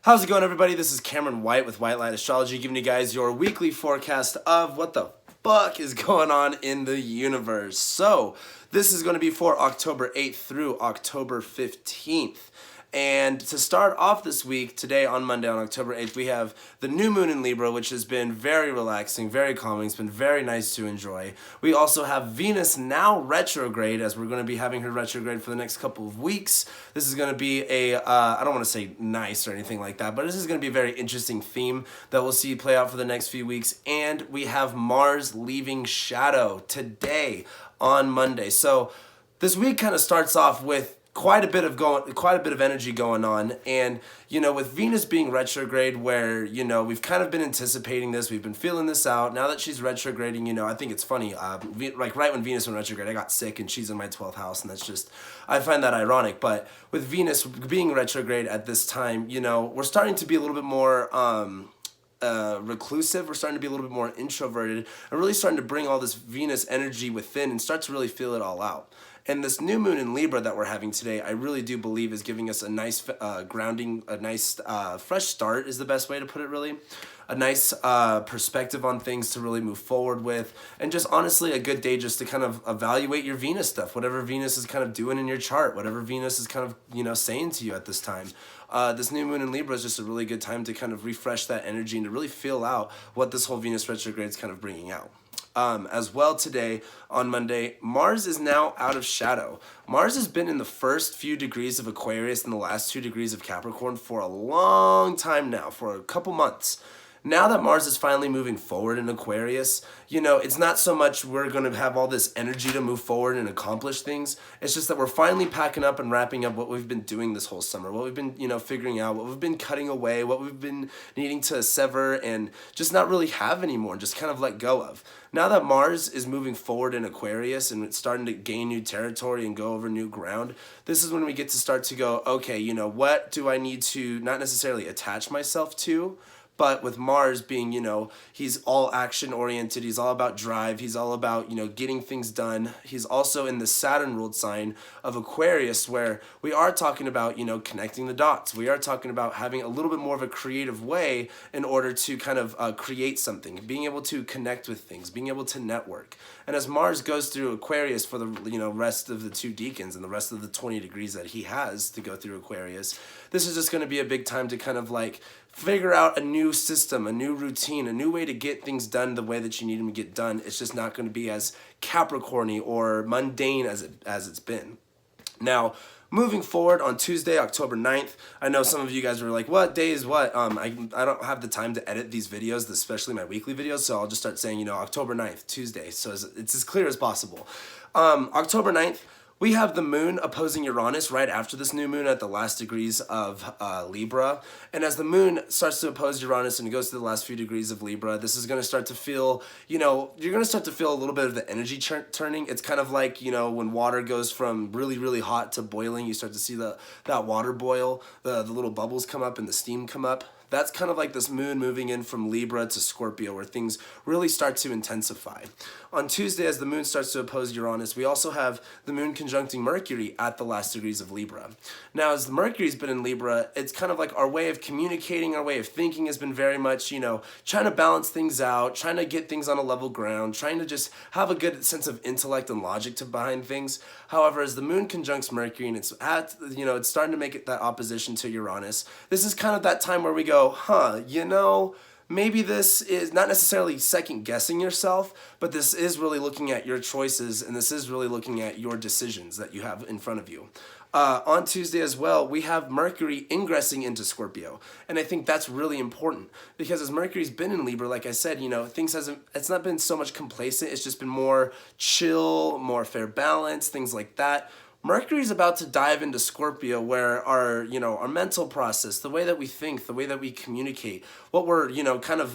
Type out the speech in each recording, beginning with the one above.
How's it going, everybody? This is Cameron White with White Light Astrology, giving you guys your weekly forecast of what the fuck is going on in the universe. So, this is going to be for October 8th through October 15th. And to start off this week, today on Monday on October 8th, we have the new moon in Libra, which has been very relaxing, very calming. It's been very nice to enjoy. We also have Venus now retrograde, as we're going to be having her retrograde for the next couple of weeks. This is going to be I don't want to say nice or anything like that, but this is going to be a very interesting theme that we'll see play out for the next few weeks. And we have Mars leaving shadow today on Monday. So this week kind of starts off with quite a bit of energy going on, and with Venus being retrograde, where we've kind of been anticipating this, we've been feeling this out. Now that she's retrograding, I think it's funny. Like right when Venus went retrograde, I got sick, and she's in my 12th house, and that's just, I find that ironic. But with Venus being retrograde at this time, we're starting to be a little bit more reclusive. We're starting to be a little bit more introverted, and really starting to bring all this Venus energy within and start to really feel it all out. And this new moon in Libra that we're having today, I really do believe is giving us a nice grounding, a nice fresh start is the best way to put it, really. A nice perspective on things to really move forward with. And just honestly a good day just to kind of evaluate your Venus stuff. Whatever Venus is kind of doing in your chart. Whatever Venus is kind of, saying to you at this time. This new moon in Libra is just a really good time to kind of refresh that energy and to really feel out what this whole Venus retrograde is kind of bringing out. As well today on Monday, Mars is now out of shadow. Mars has been in the first few degrees of Aquarius and the last 2 degrees of Capricorn for a long time now, for a couple months. Now that Mars is finally moving forward in Aquarius, it's not so much we're going to have all this energy to move forward and accomplish things. It's just that we're finally packing up and wrapping up what we've been doing this whole summer, what we've been, figuring out, what we've been cutting away, what we've been needing to sever and just not really have anymore, just kind of let go of. Now that Mars is moving forward in Aquarius and it's starting to gain new territory and go over new ground, this is when we get to start to go, okay, what do I need to not necessarily attach myself to? But with Mars being, he's all action oriented, he's all about drive, he's all about, getting things done. He's also in the Saturn ruled sign of Aquarius, where we are talking about, connecting the dots. We are talking about having a little bit more of a creative way in order to kind of create something, being able to connect with things, being able to network. And as Mars goes through Aquarius for the, rest of the 2 decans and the rest of the 20 degrees that he has to go through Aquarius, this is just going to be a big time to kind of figure out a new system, a new routine, a new way to get things done the way that you need them to get done. It's just not going to be as Capricorn-y or mundane as it's been. Now, moving forward on Tuesday, October 9th, I know some of you guys were like, what day is what? I don't have the time to edit these videos, especially my weekly videos, so I'll just start saying, October 9th, Tuesday, so it's as clear as possible. October 9th, we have the moon opposing Uranus right after this new moon at the last degrees of Libra. And as the moon starts to oppose Uranus and goes to the last few degrees of Libra, this is going to start to feel, you're going to start to feel a little bit of the energy turning. It's kind of like, when water goes from really, really hot to boiling, you start to see that water boil, the little bubbles come up and the steam come up. That's kind of like this moon moving in from Libra to Scorpio, where things really start to intensify. On Tuesday, as the moon starts to oppose Uranus, we also have the moon conjuncting Mercury at the last degrees of Libra. Now, as the Mercury's been in Libra, it's kind of like our way of communicating, our way of thinking has been very much, trying to balance things out, trying to get things on a level ground, trying to just have a good sense of intellect and logic behind things. However, as the moon conjuncts Mercury and it's at, it's starting to make it that opposition to Uranus, this is kind of that time where we go, maybe this is not necessarily second guessing yourself, but this is really looking at your choices, and this is really looking at your decisions that you have in front of you. On Tuesday as well, we have Mercury ingressing into Scorpio. And I think that's really important because as Mercury's been in Libra, like I said, it's not been so much complacent. It's just been more chill, more fair balance, things like that. Mercury's about to dive into Scorpio, where our mental process, the way that we think, the way that we communicate, what we're,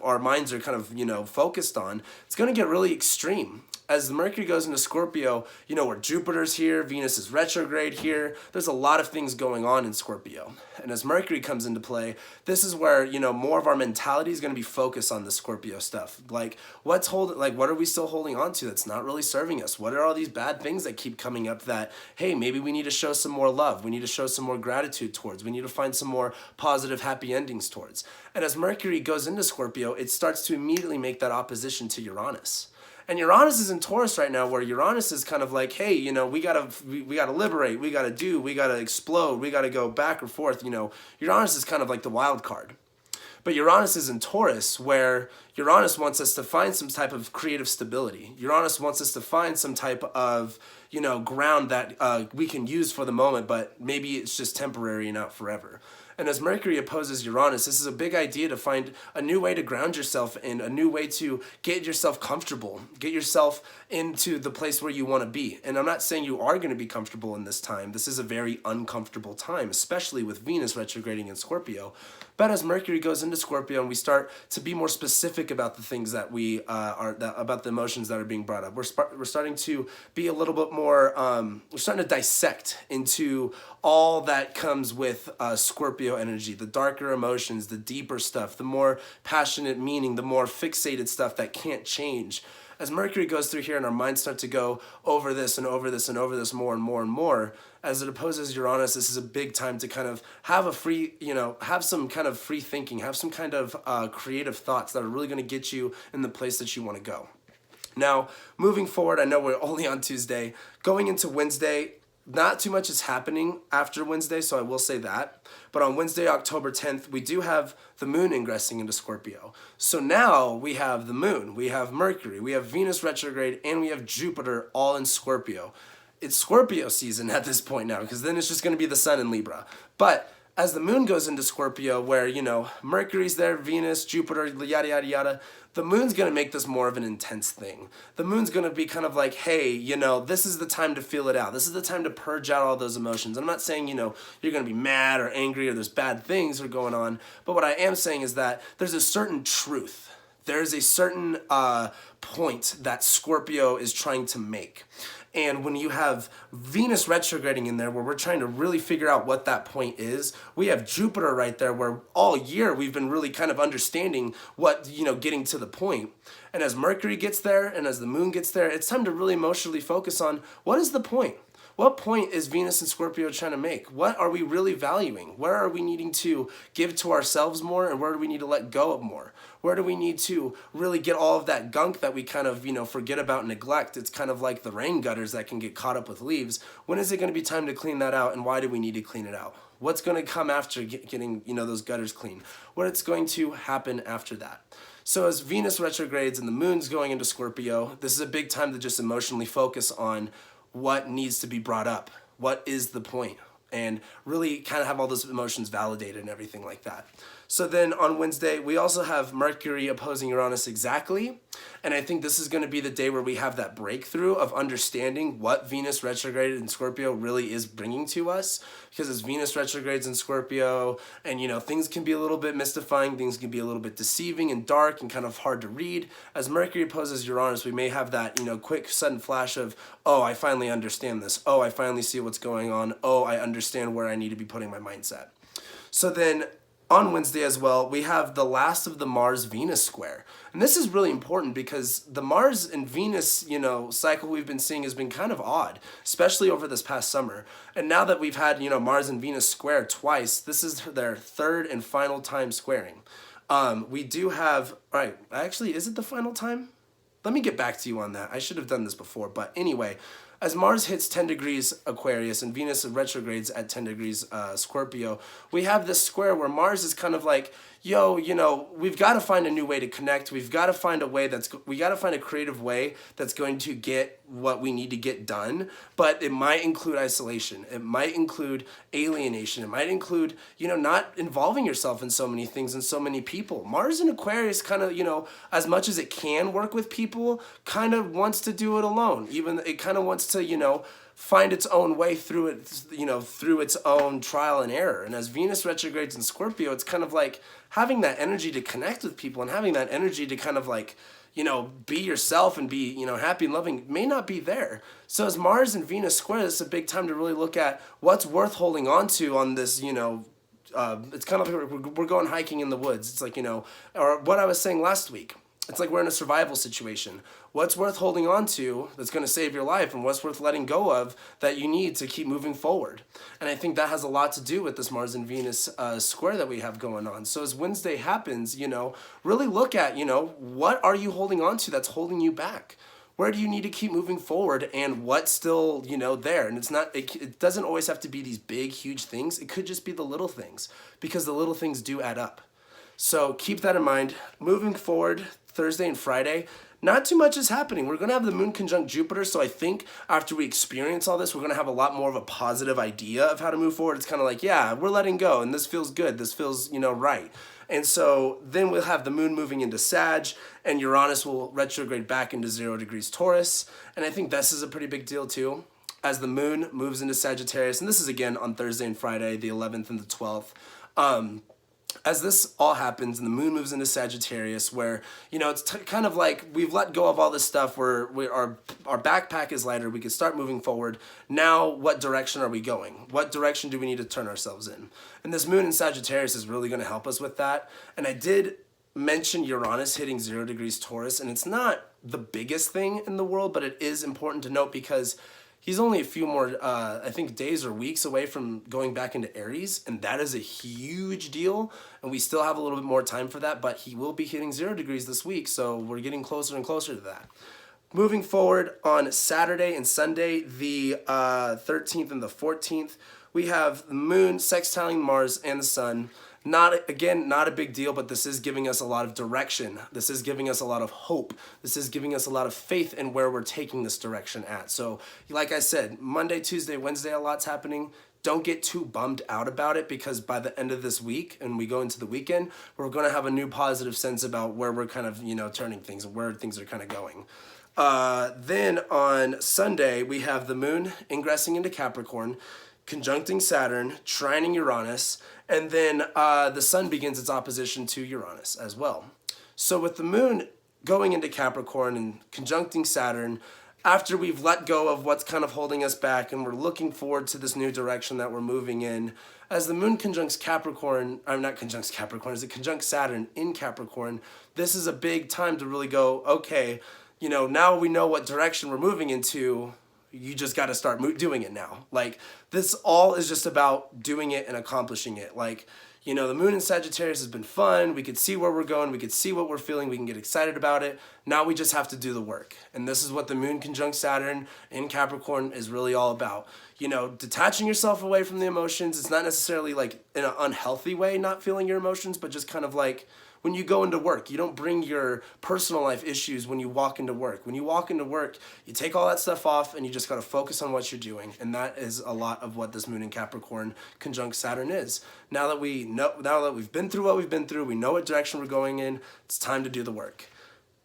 our minds are kind of, focused on, it's going to get really extreme. as Mercury goes into Scorpio, where Jupiter's here, Venus is retrograde here, there's a lot of things going on in Scorpio. And as Mercury comes into play, this is where, more of our mentality is going to be focused on the Scorpio stuff. Like, what are we still holding on to that's not really serving us? What are all these bad things that keep coming up that, hey, maybe we need to show some more love, we need to show some more gratitude towards, we need to find some more positive, happy endings towards. And as Mercury goes into Scorpio, it starts to immediately make that opposition to Uranus. And Uranus is in Taurus right now, where Uranus is kind of like, hey, we gotta liberate, we gotta explode, we gotta go back and forth. Uranus is kind of like the wild card. But Uranus is in Taurus, where Uranus wants us to find some type of creative stability. Uranus wants us to find some type of, ground that we can use for the moment, but maybe it's just temporary and not forever. And as Mercury opposes Uranus, this is a big idea to find a new way to ground yourself in, a new way to get yourself comfortable, get yourself into the place where you want to be. And I'm not saying you are going to be comfortable in this time. This is a very uncomfortable time, especially with Venus retrograding in Scorpio. But as Mercury goes into Scorpio and we start to be more specific about the things that about the emotions that are being brought up, we're starting to be a little bit more, we're starting to dissect into all that comes with Scorpio energy, the darker emotions, the deeper stuff, the more passionate meaning, the more fixated stuff that can't change. As Mercury goes through here and our minds start to go over this and over this and over this more and more and more, as it opposes Uranus, this is a big time to kind of have have some kind of free thinking, have some kind of creative thoughts that are really going to get you in the place that you want to go. Now, moving forward, I know we're only on Tuesday. Going into Wednesday, not too much is happening after Wednesday, so I will say that. But on Wednesday, October 10th, we do have the moon ingressing into Scorpio. So now we have the moon, we have Mercury, we have Venus retrograde, and we have Jupiter all in Scorpio. It's Scorpio season at this point now, because then it's just going to be the sun in Libra. But as the moon goes into Scorpio, where, Mercury's there, Venus, Jupiter, yada, yada, yada, the moon's going to make this more of an intense thing. The moon's going to be kind of like, hey, this is the time to feel it out. This is the time to purge out all those emotions. I'm not saying, you're going to be mad or angry or there's bad things that are going on. But what I am saying is that there's a certain truth. There's a certain point that Scorpio is trying to make. And when you have Venus retrograding in there, where we're trying to really figure out what that point is, we have Jupiter right there, where all year we've been really kind of understanding what, getting to the point. And as Mercury gets there and as the moon gets there, it's time to really emotionally focus on what is the point? What point is Venus and Scorpio trying to make? What are we really valuing? Where are we needing to give to ourselves more, and where do we need to let go of more? Where do we need to really get all of that gunk that we kind of, forget about and neglect? It's kind of like the rain gutters that can get caught up with leaves. When is it going to be time to clean that out, and why do we need to clean it out? What's going to come after getting, those gutters clean? What's going to happen after that? So as Venus retrogrades and the moon's going into Scorpio, this is a big time to just emotionally focus on what needs to be brought up. What is the point? And really kind of have all those emotions validated and everything like that. So then on Wednesday, we also have Mercury opposing Uranus exactly. And I think this is going to be the day where we have that breakthrough of understanding what Venus retrograde in Scorpio really is bringing to us. Because as Venus retrogrades in Scorpio, and things can be a little bit mystifying, things can be a little bit deceiving and dark and kind of hard to read. As Mercury opposes Uranus, we may have that, quick sudden flash of, oh, I finally understand this. Oh, I finally see what's going on. Oh, I understand where I need to be putting my mindset. So then on Wednesday as well, we have the last of the Mars-Venus square. And this is really important because the Mars and Venus, cycle we've been seeing has been kind of odd, especially over this past summer. And now that we've had, Mars and Venus square twice, this is their third and final time squaring. We do have, all right, actually, is it the final time? Let me get back to you on that. I should have done this before, but anyway, as Mars hits 10 degrees Aquarius and Venus retrogrades at 10 degrees Scorpio, we have this square where Mars is kind of like, yo, we've got to find a new way to connect. We've got to find we got to find a creative way that's going to get what we need to get done. But it might include isolation. It might include alienation. It might include, not involving yourself in so many things and so many people. Mars in Aquarius kind of, as much as it can work with people, kind of wants to do it alone. Even it kind of wants to, find its own way through it, through its own trial and error. And as Venus retrogrades in Scorpio, it's kind of like having that energy to connect with people and having that energy to kind of like, be yourself and be, happy and loving may not be there. So as Mars and Venus square, this is a big time to really look at what's worth holding on to on this, it's kind of like we're going hiking in the woods. It's like, or what I was saying last week. It's like we're in a survival situation. What's worth holding on to that's going to save your life, and what's worth letting go of that you need to keep moving forward? And I think that has a lot to do with this Mars and Venus square that we have going on. So as Wednesday happens, really look at, what are you holding on to that's holding you back? Where do you need to keep moving forward, and what's still, there? And it doesn't always have to be these big, huge things. It could just be the little things, because the little things do add up. So keep that in mind. Moving forward, Thursday and Friday, not too much is happening. We're going to have the moon conjunct Jupiter, so I think after we experience all this, we're going to have a lot more of a positive idea of how to move forward. It's kind of like, yeah, we're letting go, and this feels good. This feels, right. And so then we'll have the moon moving into Sag, and Uranus will retrograde back into 0 degrees Taurus. And I think this is a pretty big deal too, as the moon moves into Sagittarius. And this is again on Thursday and Friday, the 11th and the 12th. As this all happens and the moon moves into Sagittarius, where, it's kind of like we've let go of all this stuff where our backpack is lighter, we can start moving forward. Now, what direction are we going? What direction do we need to turn ourselves in? And this moon in Sagittarius is really going to help us with that. And I did mention Uranus hitting 0 degrees Taurus, and it's not the biggest thing in the world, but it is important to note because he's only a few more, I think, days or weeks away from going back into Aries, and that is a huge deal, and we still have a little bit more time for that, but he will be hitting 0 degrees this week, so we're getting closer and closer to that. Moving forward on Saturday and Sunday, the 13th and the 14th, we have the moon sextiling Mars and the sun. Not a big deal, but this is giving us a lot of direction. This is giving us a lot of hope. This is giving us a lot of faith in where we're taking this direction at. So, like I said, Monday, Tuesday, Wednesday, a lot's happening. Don't get too bummed out about it, because by the end of this week and we go into the weekend, we're going to have a new positive sense about where we're kind of, turning things and where things are kind of going. Then on Sunday, we have the moon ingressing into Capricorn, conjuncting Saturn, trining Uranus, and then the sun begins its opposition to Uranus as well. So with the moon going into Capricorn and conjuncting Saturn, after we've let go of what's kind of holding us back and we're looking forward to this new direction that we're moving in, as the moon conjuncts Capricorn, not conjuncts Capricorn, as it conjuncts Saturn in Capricorn, this is a big time to really go, okay, now we know what direction we're moving into. You just got to start doing it now. Like, this all is just about doing it and accomplishing it. Like, the moon in Sagittarius has been fun. We could see where we're going. We could see what we're feeling. We can get excited about it. Now we just have to do the work. And this is what the moon conjunct Saturn in Capricorn is really all about. Detaching yourself away from the emotions. It's not necessarily like in an unhealthy way, not feeling your emotions, but just kind of like, when you go into work, you don't bring your personal life issues when you walk into work. When you walk into work, you take all that stuff off and you just got to focus on what you're doing. And that is a lot of what this moon in Capricorn conjunct Saturn is. Now that we've been through what we've been through, we know what direction we're going in, it's time to do the work.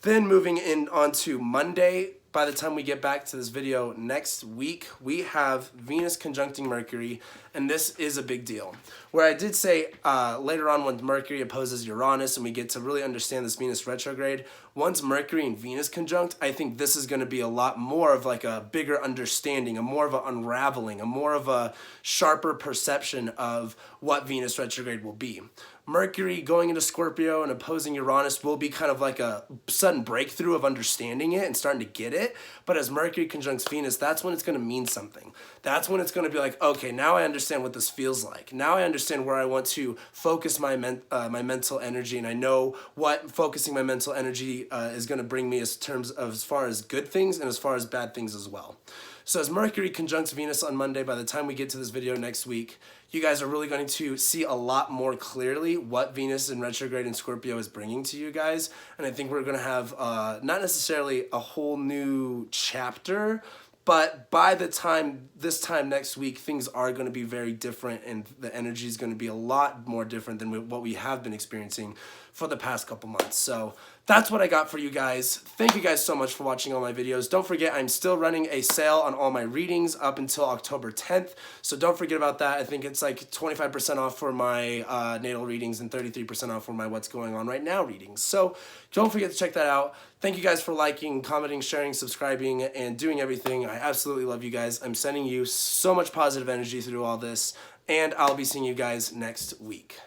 Then moving in onto Monday, by the time we get back to this video next week, we have Venus conjuncting Mercury, and this is a big deal. Where I did say later on when Mercury opposes Uranus and we get to really understand this Venus retrograde, once Mercury and Venus conjunct, I think this is going to be a lot more of like a bigger understanding, a more of an unraveling, a more of a sharper perception of what Venus retrograde will be. Mercury going into Scorpio and opposing Uranus will be kind of like a sudden breakthrough of understanding it and starting to get it. But as Mercury conjuncts Venus, that's when it's going to mean something. That's when it's going to be like, okay, now I understand what this feels like. Now I understand where I want to focus my mental energy, and I know what focusing my mental energy is going to bring me as far as good things and as far as bad things as well. So as Mercury conjuncts Venus on Monday, by the time we get to this video next week, you guys are really going to see a lot more clearly what Venus in retrograde in Scorpio is bringing to you guys. And I think we're going to have not necessarily a whole new chapter, but by this time next week, things are going to be very different, and the energy is going to be a lot more different than what we have been experiencing for the past couple months. So that's what I got for you guys. Thank you guys so much for watching all my videos. Don't forget, I'm still running a sale on all my readings up until October 10th. So don't forget about that. I think it's like 25% off for my natal readings and 33% off for my what's going on right now readings. So don't forget to check that out. Thank you guys for liking, commenting, sharing, subscribing, and doing everything. I absolutely love you guys. I'm sending you so much positive energy through all this, and I'll be seeing you guys next week.